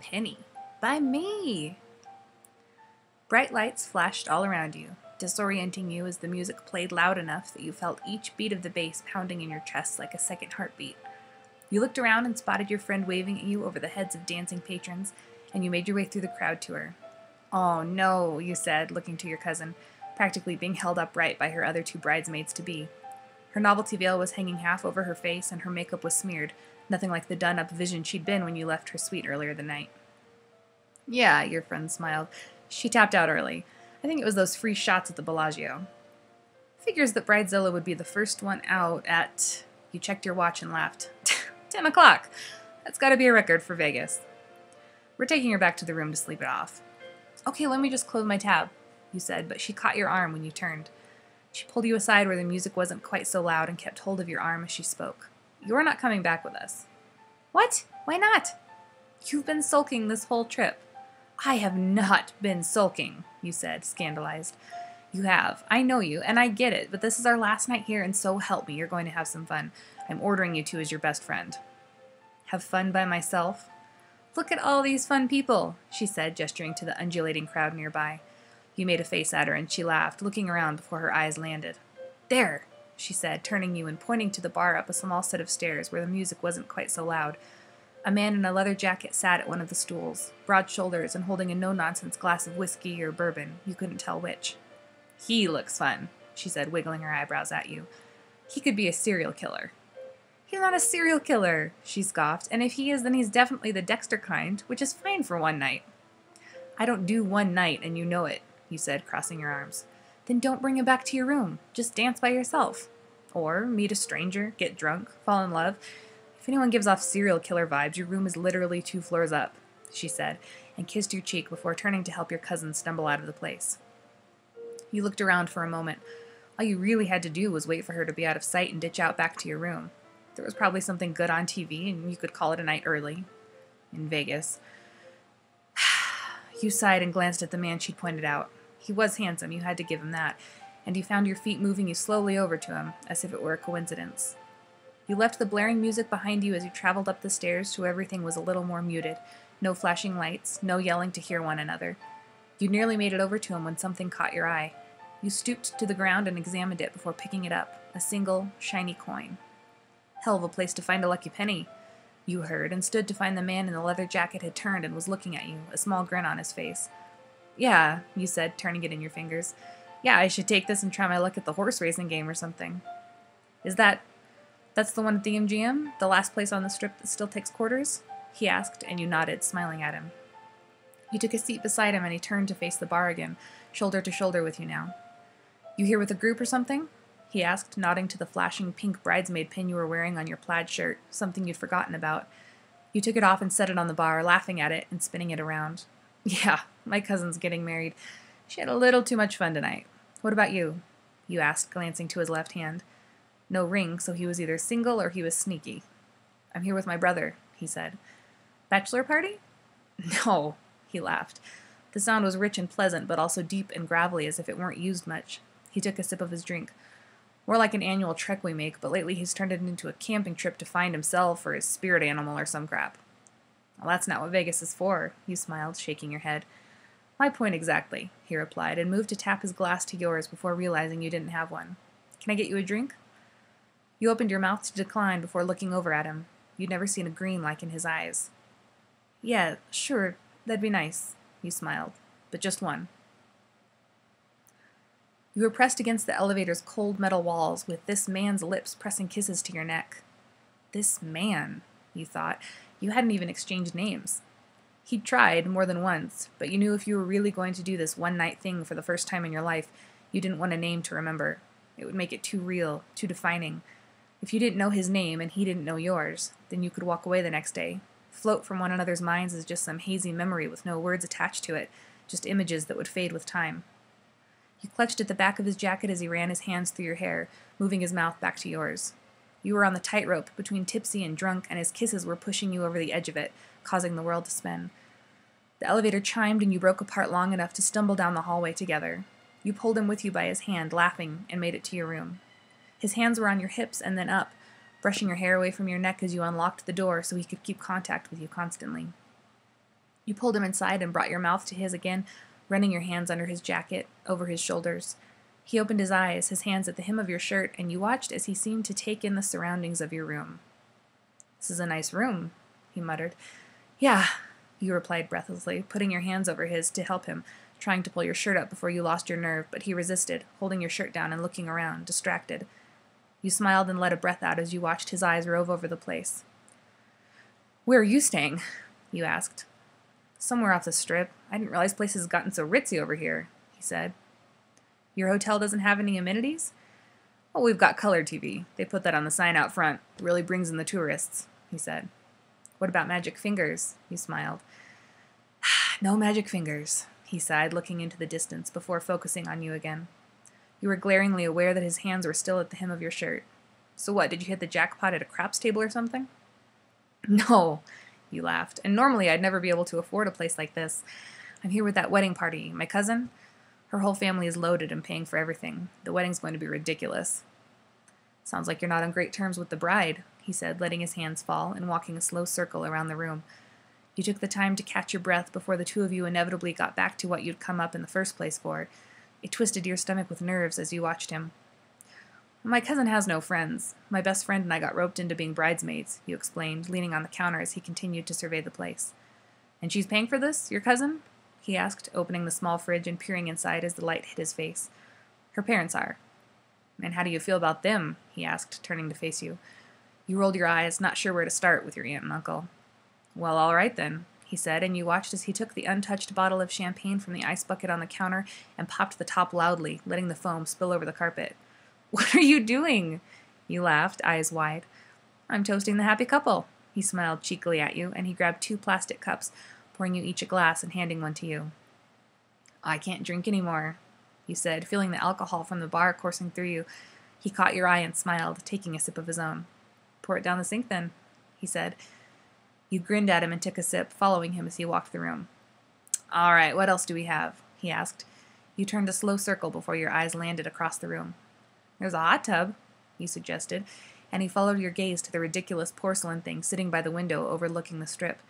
Penny. By me. Bright lights flashed all around you, disorienting you as the music played loud enough that you felt each beat of the bass pounding in your chest like a second heartbeat. You looked around and spotted your friend waving at you over the heads of dancing patrons, and you made your way through the crowd to her. "Oh, no," you said, looking to your cousin, practically being held upright by her other two bridesmaids-to-be. Her novelty veil was hanging half over her face, and her makeup was smeared, nothing like the done-up vision she'd been when you left her suite earlier the night. "Yeah," your friend smiled. "She tapped out early. I think it was those free shots at the Bellagio." "Figures that Bridezilla would be the first one out at..." You checked your watch and laughed. 10 o'clock. That's got to be a record for Vegas. "We're taking her back to the room to sleep it off." "Okay, let me just close my tab," you said, but she caught your arm when you turned. She pulled you aside where the music wasn't quite so loud and kept hold of your arm as she spoke. "You're not coming back with us." "What? Why not?" "You've been sulking this whole trip." "I have not been sulking," you said, scandalized. "You have. I know you, and I get it, but this is our last night here, and so help me, you're going to have some fun. I'm ordering you to as your best friend." "Have fun by myself?" "Look at all these fun people," she said, gesturing to the undulating crowd nearby. You made a face at her, and she laughed, looking around before her eyes landed. "There," she said, turning you and pointing to the bar up a small set of stairs where the music wasn't quite so loud. A man in a leather jacket sat at one of the stools, broad shoulders and holding a no-nonsense glass of whiskey or bourbon, you couldn't tell which. "He looks fun," she said, wiggling her eyebrows at you. "He could be a serial killer." "He's not a serial killer," she scoffed, "and if he is, then he's definitely the Dexter kind, which is fine for one night." "I don't do one night, and you know it," you said, crossing your arms. "Then don't bring him back to your room. Just dance by yourself. Or meet a stranger, get drunk, fall in love. If anyone gives off serial killer vibes, your room is literally 2 floors up," she said, and kissed your cheek before turning to help your cousin stumble out of the place. You looked around for a moment. All you really had to do was wait for her to be out of sight and ditch out back to your room. There was probably something good on TV, and you could call it a night early. In Vegas. You sighed and glanced at the man she'd pointed out. He was handsome, you had to give him that, and you found your feet moving you slowly over to him, as if it were a coincidence. You left the blaring music behind you as you traveled up the stairs to where everything was a little more muted. No flashing lights, no yelling to hear one another. You nearly made it over to him when something caught your eye. You stooped to the ground and examined it before picking it up, a single, shiny coin. "Hell of a place to find a lucky penny," you heard, and stood to find the man in the leather jacket had turned and was looking at you, a small grin on his face. "Yeah," you said, turning it in your fingers. "Yeah, I should take this and try my luck at the horse racing game or something." That's the one at the MGM? The last place on the strip that still takes quarters?" he asked, and you nodded, smiling at him. You took a seat beside him, and he turned to face the bar again, shoulder to shoulder with you now. "You here with a group or something?" he asked, nodding to the flashing pink bridesmaid pin you were wearing on your plaid shirt, something you'd forgotten about. You took it off and set it on the bar, laughing at it and spinning it around. "Yeah, my cousin's getting married. She had a little too much fun tonight. What about you?" you asked, glancing to his left hand. No ring, so he was either single or he was sneaky. "I'm here with my brother," he said. "Bachelor party?" "No," he laughed. The sound was rich and pleasant, but also deep and gravelly as if it weren't used much. He took a sip of his drink. "More like an annual trek we make, but lately he's turned it into a camping trip to find himself or his spirit animal or some crap." "Well, that's not what Vegas is for," you smiled, shaking your head. "My point exactly," he replied, and moved to tap his glass to yours before realizing you didn't have one. "Can I get you a drink?" You opened your mouth to decline before looking over at him. You'd never seen a green like in his eyes. "Yeah, sure, that'd be nice," you smiled, "but just one." You were pressed against the elevator's cold metal walls, with this man's lips pressing kisses to your neck. This man, you thought. You hadn't even exchanged names. He'd tried more than once, but you knew if you were really going to do this one-night thing for the first time in your life, you didn't want a name to remember. It would make it too real, too defining. If you didn't know his name and he didn't know yours, then you could walk away the next day, float from one another's minds as just some hazy memory with no words attached to it, just images that would fade with time. You clutched at the back of his jacket as he ran his hands through your hair, moving his mouth back to yours. You were on the tightrope between tipsy and drunk, and his kisses were pushing you over the edge of it, causing the world to spin. The elevator chimed and you broke apart long enough to stumble down the hallway together. You pulled him with you by his hand, laughing, and made it to your room. His hands were on your hips and then up, brushing your hair away from your neck as you unlocked the door so he could keep contact with you constantly. You pulled him inside and brought your mouth to his again, running your hands under his jacket, over his shoulders. He opened his eyes, his hands at the hem of your shirt, and you watched as he seemed to take in the surroundings of your room. "This is a nice room," he muttered. "Yeah," you replied breathlessly, putting your hands over his to help him, trying to pull your shirt up before you lost your nerve, but he resisted, holding your shirt down and looking around, distracted. You smiled and let a breath out as you watched his eyes rove over the place. "Where are you staying?" you asked. "Somewhere off the strip. I didn't realize places had gotten so ritzy over here," he said. "Your hotel doesn't have any amenities?" "Oh, we've got color TV. They put that on the sign out front. It really brings in the tourists," he said. "What about magic fingers?" You smiled. "No magic fingers," he sighed, looking into the distance before focusing on you again. You were glaringly aware that his hands were still at the hem of your shirt. "So what, did you hit the jackpot at a craps table or something?" "No," you laughed, "and normally I'd never be able to afford a place like this. I'm here with that wedding party. My cousin, her whole family is loaded and paying for everything. The wedding's going to be ridiculous." "Sounds like you're not on great terms with the bride," he said, letting his hands fall and walking a slow circle around the room. You took the time to catch your breath before the two of you inevitably got back to what you'd come up in the first place for. It twisted your stomach with nerves as you watched him. "My cousin has no friends. My best friend and I got roped into being bridesmaids," you explained, leaning on the counter as he continued to survey the place. "And she's paying for this, your cousin?" he asked, opening the small fridge and peering inside as the light hit his face. "Her parents are." "And how do you feel about them?" he asked, turning to face you. You rolled your eyes, not sure where to start with your aunt and uncle. "Well, all right then," he said, and you watched as he took the untouched bottle of champagne from the ice bucket on the counter and popped the top loudly, letting the foam spill over the carpet. "What are you doing?" You laughed, eyes wide. "I'm toasting the happy couple." He smiled cheekily at you, and he grabbed 2 plastic cups, pouring you each a glass and handing one to you. "I can't drink any more," you said, feeling the alcohol from the bar coursing through you. He caught your eye and smiled, taking a sip of his own. "Pour it down the sink then," he said. You grinned at him and took a sip, following him as he walked the room. "All right, what else do we have?" he asked. You turned a slow circle before your eyes landed across the room. "There's a hot tub," you suggested, and he followed your gaze to the ridiculous porcelain thing sitting by the window overlooking the strip.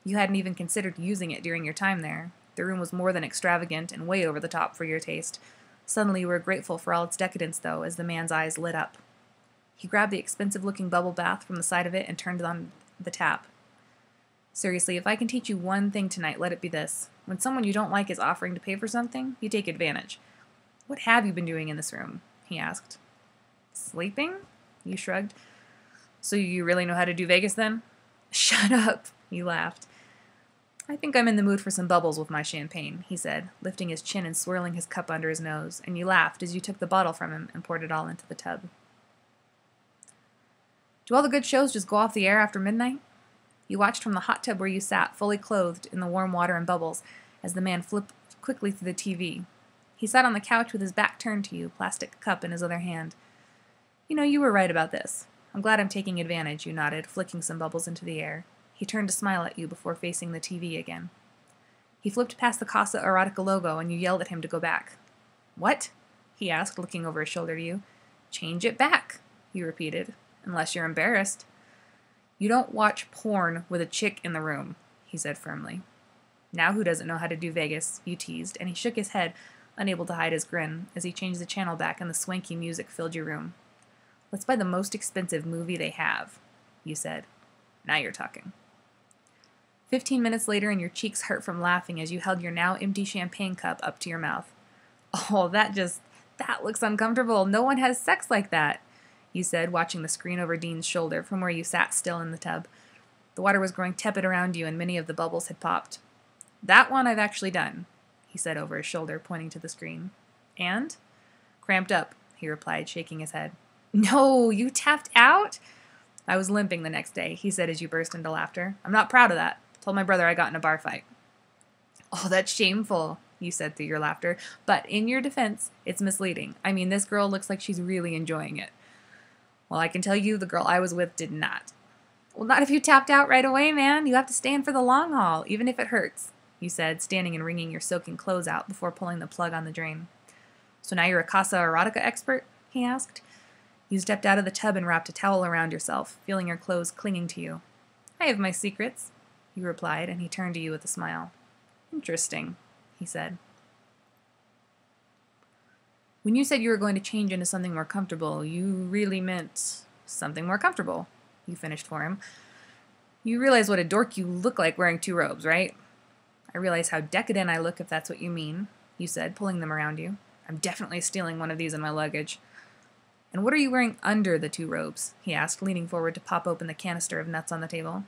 You hadn't even considered using it during your time there. The room was more than extravagant and way over the top for your taste. Suddenly you were grateful for all its decadence, though, as the man's eyes lit up. He grabbed the expensive-looking bubble bath from the side of it and turned it on the tap. "Seriously, if I can teach you one thing tonight, let it be this. When someone you don't like is offering to pay for something, you take advantage. What have you been doing in this room?" he asked. "Sleeping?" you shrugged. "So you really know how to do Vegas, then?" "Shut up," you laughed. "I think I'm in the mood for some bubbles with my champagne," he said, lifting his chin and swirling his cup under his nose, and you laughed as you took the bottle from him and poured it all into the tub. "Do all the good shows just go off the air after midnight?" You watched from the hot tub where you sat, fully clothed in the warm water and bubbles, as the man flipped quickly through the TV. He sat on the couch with his back turned to you, plastic cup in his other hand. "You know, you were right about this. I'm glad I'm taking advantage," you nodded, flicking some bubbles into the air. He turned to smile at you before facing the TV again. He flipped past the Casa Erotica logo, and you yelled at him to go back. "What?" he asked, looking over his shoulder to you. "Change it back," you repeated, "unless you're embarrassed." "You don't watch porn with a chick in the room," he said firmly. "Now who doesn't know how to do Vegas?" you teased, and he shook his head, unable to hide his grin, as he changed the channel back and the swanky music filled your room. "Let's buy the most expensive movie they have," you said. "Now you're talking." 15 minutes later, and your cheeks hurt from laughing as you held your now empty champagne cup up to your mouth. "Oh, that looks uncomfortable. No one has sex like that," you said, watching the screen over Dean's shoulder from where you sat still in the tub. The water was growing tepid around you, and many of the bubbles had popped. "That one I've actually done," he said over his shoulder, pointing to the screen. "And?" "Cramped up," he replied, shaking his head. "No, you tapped out?" "I was limping the next day," he said as you burst into laughter. "I'm not proud of that. Told my brother I got in a bar fight." "Oh, that's shameful," you said through your laughter. "But in your defense, it's misleading. I mean, this girl looks like she's really enjoying it." "Well, I can tell you the girl I was with did not." "Well, not if you tapped out right away, man. You have to stay in for the long haul, even if it hurts," you said, standing and wringing your soaking clothes out before pulling the plug on the drain. "So now you're a Casa Erotica expert?" he asked. You stepped out of the tub and wrapped a towel around yourself, feeling your clothes clinging to you. "I have my secrets," you replied, and he turned to you with a smile. Interesting, he said. When you said you were going to change into something more comfortable, you really meant something more comfortable, you finished for him. You realize what a dork you look like wearing 2 robes, right? I realize how decadent I look if that's what you mean, you said, pulling them around you. I'm definitely stealing one of these in my luggage. And what are you wearing under the 2 robes? He asked, leaning forward to pop open the canister of nuts on the table.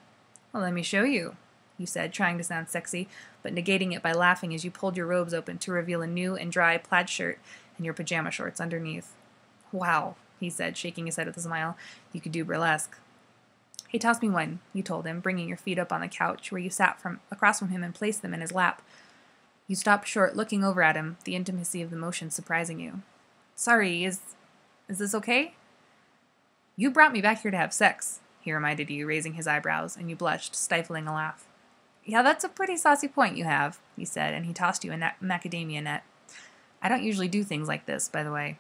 Well, let me show you, you said, trying to sound sexy, but negating it by laughing as you pulled your robes open to reveal a new and dry plaid shirt and your pajama shorts underneath. Wow, he said, shaking his head with a smile. You could do burlesque. Hey, toss me one, you told him, bringing your feet up on the couch where you sat across from him and placed them in his lap. You stopped short, looking over at him, the intimacy of the motion surprising you. Sorry, is this okay? You brought me back here to have sex, he reminded you, raising his eyebrows, and you blushed, stifling a laugh. Yeah, that's a pretty saucy point you have, he said, and he tossed you a macadamia nut. I don't usually do things like this, by the way.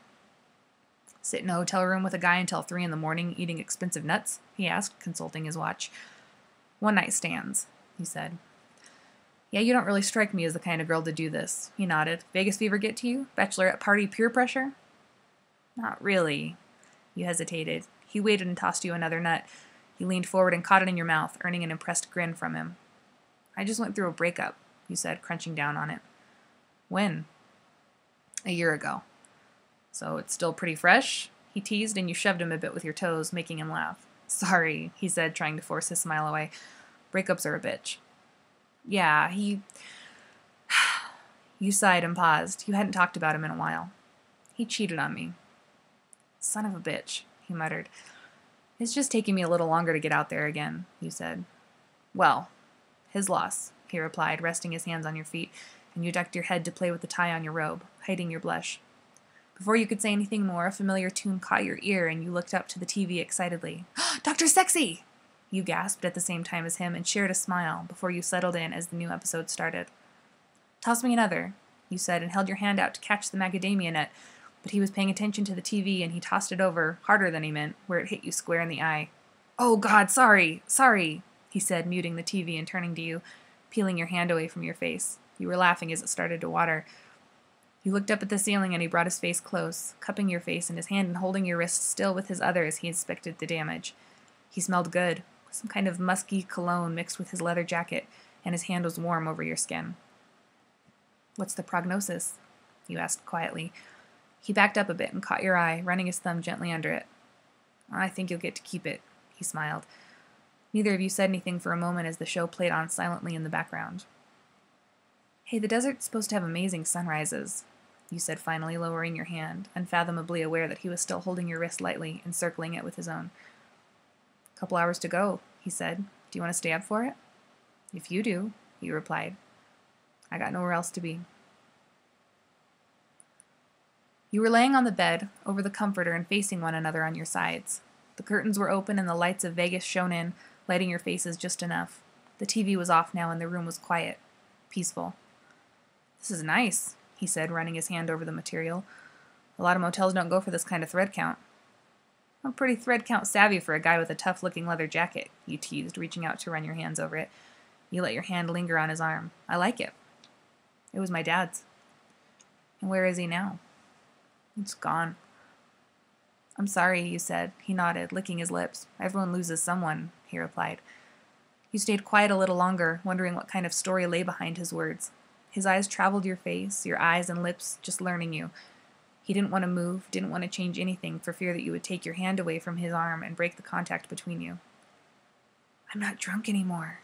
Sit in a hotel room with a guy until 3 a.m. eating expensive nuts? He asked, consulting his watch. One night stands, he said. Yeah, you don't really strike me as the kind of girl to do this, he nodded. Vegas fever get to you? Bachelorette party peer pressure? Not really. You hesitated. He waited and tossed you another nut. You leaned forward and caught it in your mouth, earning an impressed grin from him. I just went through a breakup, you said, crunching down on it. When? A year ago. So it's still pretty fresh? He teased, and you shoved him a bit with your toes, making him laugh. Sorry, he said, trying to force his smile away. Breakups are a bitch. Yeah, You sighed and paused. You hadn't talked about him in a while. He cheated on me. Son of a bitch, he muttered. It's just taking me a little longer to get out there again, you said. Well, his loss, he replied, resting his hands on your feet, and you ducked your head to play with the tie on your robe, hiding your blush. Before you could say anything more, a familiar tune caught your ear, and you looked up to the TV excitedly. Dr. Sexy! You gasped at the same time as him and shared a smile before you settled in as the new episode started. Toss me another, you said, and held your hand out to catch the macadamia nut, but he was paying attention to the TV, and he tossed it over, harder than he meant, where it hit you square in the eye. Oh, God, sorry, he said, muting the TV and turning to you, peeling your hand away from your face. You were laughing as it started to water. You looked up at the ceiling, and he brought his face close, cupping your face in his hand and holding your wrist still with his other as he inspected the damage. He smelled good, some kind of musky cologne mixed with his leather jacket, and his hand was warm over your skin. What's the prognosis? You asked quietly. He backed up a bit and caught your eye, running his thumb gently under it. I think you'll get to keep it, he smiled. Neither of you said anything for a moment as the show played on silently in the background. Hey, the desert's supposed to have amazing sunrises, you said finally, lowering your hand, unfathomably aware that he was still holding your wrist lightly, encircling it with his own. Couple hours to go, he said. Do you want to stay up for it? If you do, you replied. I got nowhere else to be. You were laying on the bed, over the comforter and facing one another on your sides. The curtains were open and the lights of Vegas shone in, lighting your faces just enough. The TV was off now and the room was quiet, peaceful. This is nice, he said, running his hand over the material. A lot of motels don't go for this kind of thread count. I'm pretty thread count savvy for a guy with a tough-looking leather jacket, you teased, reaching out to run your hands over it. You let your hand linger on his arm. I like it. It was my dad's. And where is he now? It's gone. I'm sorry, you said. He nodded, licking his lips. Everyone loses someone, he replied. You stayed quiet a little longer, wondering what kind of story lay behind his words. His eyes traveled your face, your eyes and lips just learning you. He didn't want to move, didn't want to change anything for fear that you would take your hand away from his arm and break the contact between you. I'm not drunk anymore,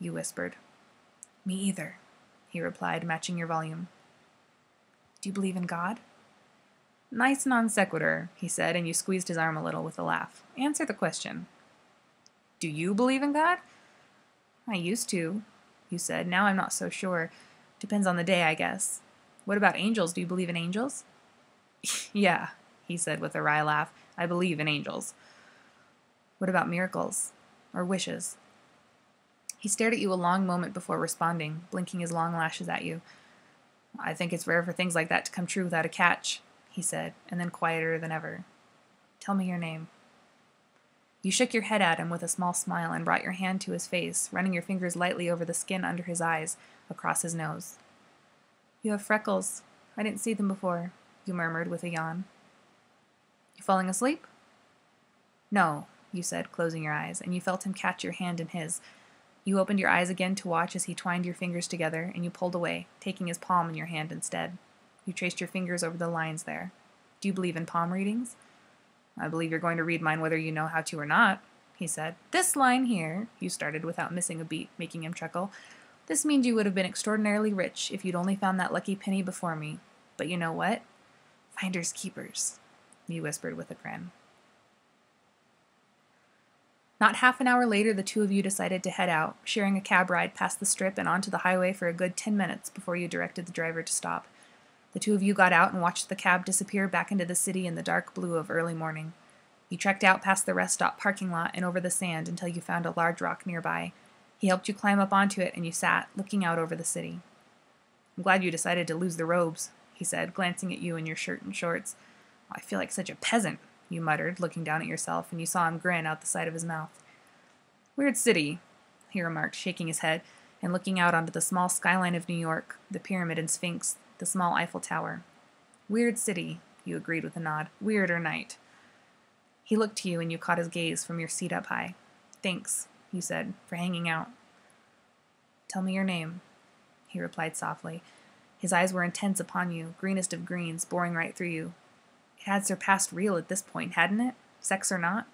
you whispered. Me either, he replied, matching your volume. Do you believe in God? Nice non sequitur, he said, and you squeezed his arm a little with a laugh. Answer the question. Do you believe in God? I used to, you said. Now I'm not so sure. Depends on the day, I guess. What about angels? Do you believe in angels? Yeah, he said with a wry laugh. I believe in angels. What about miracles? Or wishes? He stared at you a long moment before responding, blinking his long lashes at you. I think it's rare for things like that to come true without a catch, he said, and then quieter than ever. Tell me your name. You shook your head at him with a small smile and brought your hand to his face, running your fingers lightly over the skin under his eyes, across his nose. You have freckles. I didn't see them before, you murmured with a yawn. You falling asleep? No, you said, closing your eyes, and you felt him catch your hand in his. You opened your eyes again to watch as he twined your fingers together, and you pulled away, taking his palm in your hand instead. You traced your fingers over the lines there. Do you believe in palm readings? I believe you're going to read mine whether you know how to or not, he said. This line here, you started without missing a beat, making him chuckle. This means you would have been extraordinarily rich if you'd only found that lucky penny before me. But you know what? Finders keepers, you whispered with a grin. Not half an hour later, the two of you decided to head out, sharing a cab ride past the Strip and onto the highway for a good 10 minutes before you directed the driver to stop. The two of you got out and watched the cab disappear back into the city in the dark blue of early morning. You trekked out past the rest stop parking lot and over the sand until you found a large rock nearby. He helped you climb up onto it, and you sat, looking out over the city. I'm glad you decided to lose the robes, he said, glancing at you in your shirt and shorts. I feel like such a peasant, you muttered, looking down at yourself, and you saw him grin out the side of his mouth. Weird city, he remarked, shaking his head and looking out onto the small skyline of New York, the pyramid and Sphinx, the small Eiffel Tower. Weird city, you agreed with a nod. Weirder night. He looked to you and you caught his gaze from your seat up high. Thanks, you said, for hanging out. Tell me your name, he replied softly. His eyes were intense upon you, greenest of greens, boring right through you. It had surpassed real at this point, hadn't it? Sex or not?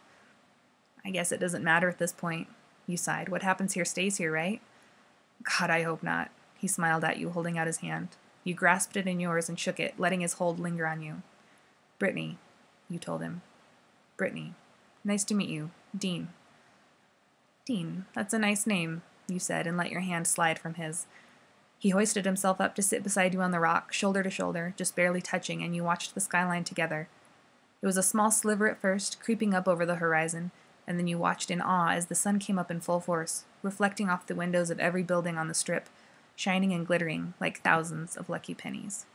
I guess it doesn't matter at this point, you sighed. What happens here stays here, right? God, I hope not. He smiled at you, holding out his hand. You grasped it in yours and shook it, letting his hold linger on you. Brittany, you told him. Brittany. Nice to meet you. Dean. Dean, that's a nice name, you said, and let your hand slide from his. He hoisted himself up to sit beside you on the rock, shoulder to shoulder, just barely touching, and you watched the skyline together. It was a small sliver at first, creeping up over the horizon, and then you watched in awe as the sun came up in full force, reflecting off the windows of every building on the Strip, shining and glittering like thousands of lucky pennies.